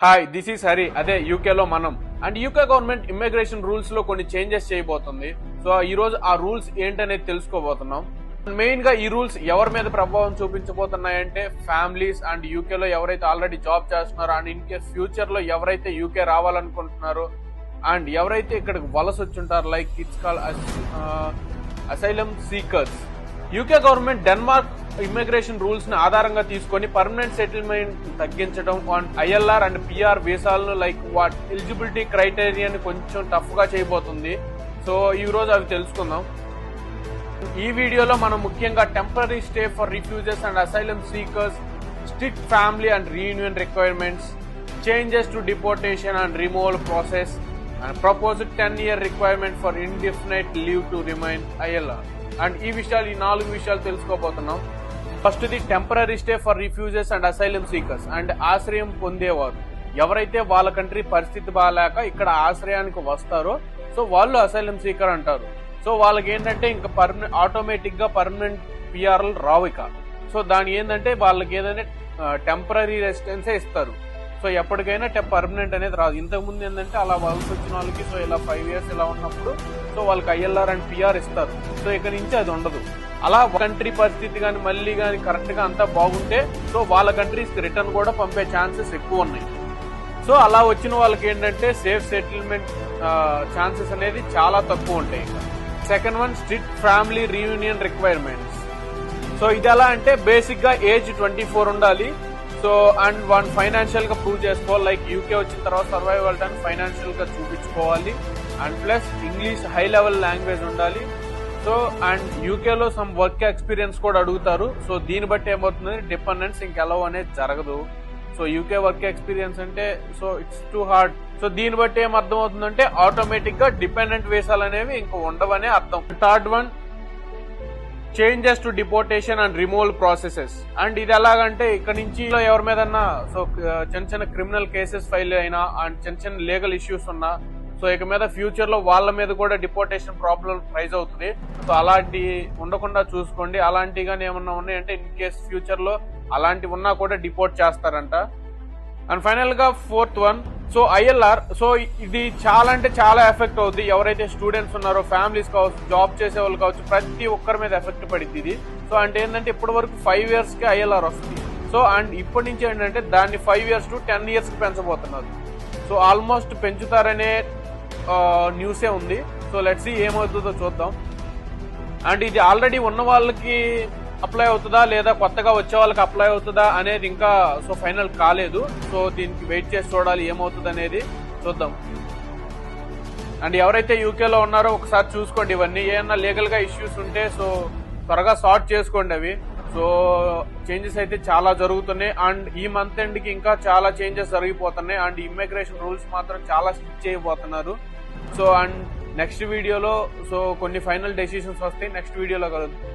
Hi this is Hari. అదే యూకేలో మనం and UK government immigration rules లో కొన్ని చేంజెస్ చేయబోతుంది. సో ఈ రోజు ఆ రూల్స్ ఏంటనేది తెలుసుకోబోతున్నాం. మెయిన్ గా ఈ రూల్స్ ఎవరి మీద ప్రభావం చూపించబోతున్నాయంటే ఫ్యామిలీస్ అండ్ యూకేలో ఎవరైతే ఆల్రెడీ జాబ్ చేస్తున్నారో అండ్ ఇన్ కేస్ ఫ్యూచర్ లో ఎవరైతే యూకే రావాలనుకుంటున్నారో అండ్ ఎవరైతే ఇక్కడికి వలస వచ్చుంటారు like it's call asylum seekers. UK government Denmark immigration rules ని ఆధారంగా తీసుకొని పర్మనెంట్ సెటిల్మెంట్ తగ్గించడం అండ్ ఐఎల్ఆర్ అండ్ పిఆర్ వీసాలను లైక్ వాట్ ఎలిజిబిలిటీ క్రైటీరియాని కొంచెం టఫ్ గా చేయబోతుంది. సో ఈ రోజు అవి తెలుసుకుందాం. ఈ వీడియోలో మనం ముఖ్యంగా temporary stay for refuses and asylum seekers, strict family and reunion requirements, changes to deportation and removal process and proposed 10-year requirement for indefinite leave to remain ILR and ఈ 4 విషయాలు తెలుసుకోబోతున్నాం. First the temporary stay for refuses and asylum seekers and ఆశ్రయం పొందేవారు ఎవరైతే వాళ్ళ country పరిస్థితి బాగాలేక ఇక్కడ ఆశ్రయానికి వస్తారో సో వాళ్ళు అసైలం సీకర్ అంటారు. సో వాళ్ళకి ఏంటంటే ఇంకా ఆటోమేటిక్ గా పర్మనెంట్ పిఆర్లు రావు ఇక. సో దాని ఏంటంటే వాళ్ళకి ఏదైనా టెంపరరీ రెసిడెన్సే ఇస్తారు. సో ఎప్పటికైనా పర్మనెంట్ అనేది రాదు. ఇంతకు ముందు ఏంటంటే అలా వలస వచ్చిన వాళ్ళకి సో ఇలా 5 years ఇలా ఉన్నప్పుడు సో వాళ్ళకి ఐఎల్ఆర్ అండ్ పిఆర్ ఇస్తారు. సో ఇక నుంచి అది ఉండదు. అలా కంట్రీ పరిస్థితి కానీ మళ్ళీ కానీ కరెక్ట్ గా అంతా బాగుంటే సో వాళ్ళ కంట్రీస్ కి రిటర్న్ కూడా పంపే ఛాన్సెస్ ఎక్కువ ఉన్నాయి. సో అలా వచ్చిన వాళ్ళకి ఏంటంటే సేఫ్ సెటిల్మెంట్ ఛాన్సెస్ అనేది చాలా తక్కువ ఉంటాయి. Second one strict family reunion requirements. So ఇది ఎలా అంటే బేసిక్ గా ఏజ్ 24 ఉండాలి. సో అండ్ వన్ ఫైనాన్షియల్ గా ప్రూవ్ చేసుకోవాలి. లైక్ యూకే వచ్చిన తర్వాత సర్వైవ్ అవ్వడానికి ఫైనాన్షియల్ గా చూపించుకోవాలి and plus English high level language ఉండాలి. సో అండ్ యూకేలో సమ్ వర్క్ ఎక్స్పీరియన్స్ కూడా అడుగుతారు. సో దీన్ని బట్టి ఏమవుతుంది డిపెండెన్స్ ఇంకెలవ్ అనేది జరగదు. సో యూకే వర్క్ ఎక్స్పీరియన్స్ అంటే so it's too hard. So దీన్ని బట్టి ఏం అర్థం అవుతుందంటే ఆటోమేటిక్ గా డిపెండెంట్ వీసాలు అనేవి ఇంకా ఉండవనే అర్థం. Third one changes to deportation and removal processes. And ఇది ఎలాగంటే ఇక్కడ నుంచి ఎవరి మీదన్నా సో చిన్న క్రిమినల్ కేసెస్ ఫైల్ అయినా అండ్ చిన్న లీగల్ ఇష్యూస్ ఉన్నా సో ఇక మీద ఫ్యూచర్ లో వాళ్ళ మీద కూడా డిపోర్టేషన్ ప్రాబ్లం రైజ్ అవుతుంది. సో అలాంటి ఉండకుండా చూసుకోండి. అలాంటి గానీ ఏమన్నా ఉన్నాయంటే ఇన్ కేస్ ఫ్యూచర్ లో అలాంటివి ఉన్నా కూడా డిపోర్ట్ చేస్తారంట. అండ్ ఫైనల్ గా fourth one so ILR. So ఇది చాలా అంటే చాలా ఎఫెక్ట్ అవుతుంది. ఎవరైతే స్టూడెంట్స్ ఉన్నారో ఫ్యామిలీస్ కావచ్చు జాబ్ చేసే వాళ్ళు కావచ్చు ప్రతి ఒక్కరి మీద ఎఫెక్ట్ పడింది ఇది. సో అంటే ఏంటంటే ఇప్పటి వరకు 5 years కి ఐఎల్ఆర్ వస్తుంది. సో అండ్ ఇప్పటి నుంచి ఏంటంటే దాన్ని 5 years to 10 years కి పెంచబోతున్నారు. సో ఆల్మోస్ట్ పెంచుతారనే న్యూసే ఉంది. సో లెట్స్ సీ ఏమవుతుందో చూద్దాం. అండ్ ఇది ఆల్రెడీ ఉన్న వాళ్ళకి అప్లై అవుతుందా లేదా కొత్తగా వచ్చే వాళ్ళకి అప్లై అవుతుందా అనేది ఇంకా సో ఫైనల్ కాలేదు. సో దీనికి వెయిట్ చేసి చూడాలి ఏమవుతుంది అనేది చూద్దాం. అండ్ ఎవరైతే యూకేలో ఉన్నారో ఒకసారి చూసుకోండి. ఇవన్నీ ఏమన్నా లీగల్ గా ఇష్యూస్ ఉంటే సో త్వరగా సార్ట్ చేసుకోండి అవి. సో చేంజెస్ అయితే చాలా జరుగుతున్నాయి అండ్ ఈ మంత్ ఎండ్ కి ఇంకా చాలా చేంజెస్ జరిగిపోతున్నాయి. అండ్ ఇమ్మిగ్రేషన్ రూల్స్ మాత్రం చాలా స్ట్రిక్ట్ చేయబోతున్నారు. సో అండ్ నెక్స్ట్ వీడియోలో సో కొన్ని ఫైనల్ డెసిషన్స్ వస్తాయి. నెక్స్ట్ వీడియోలో కలుద్దాం.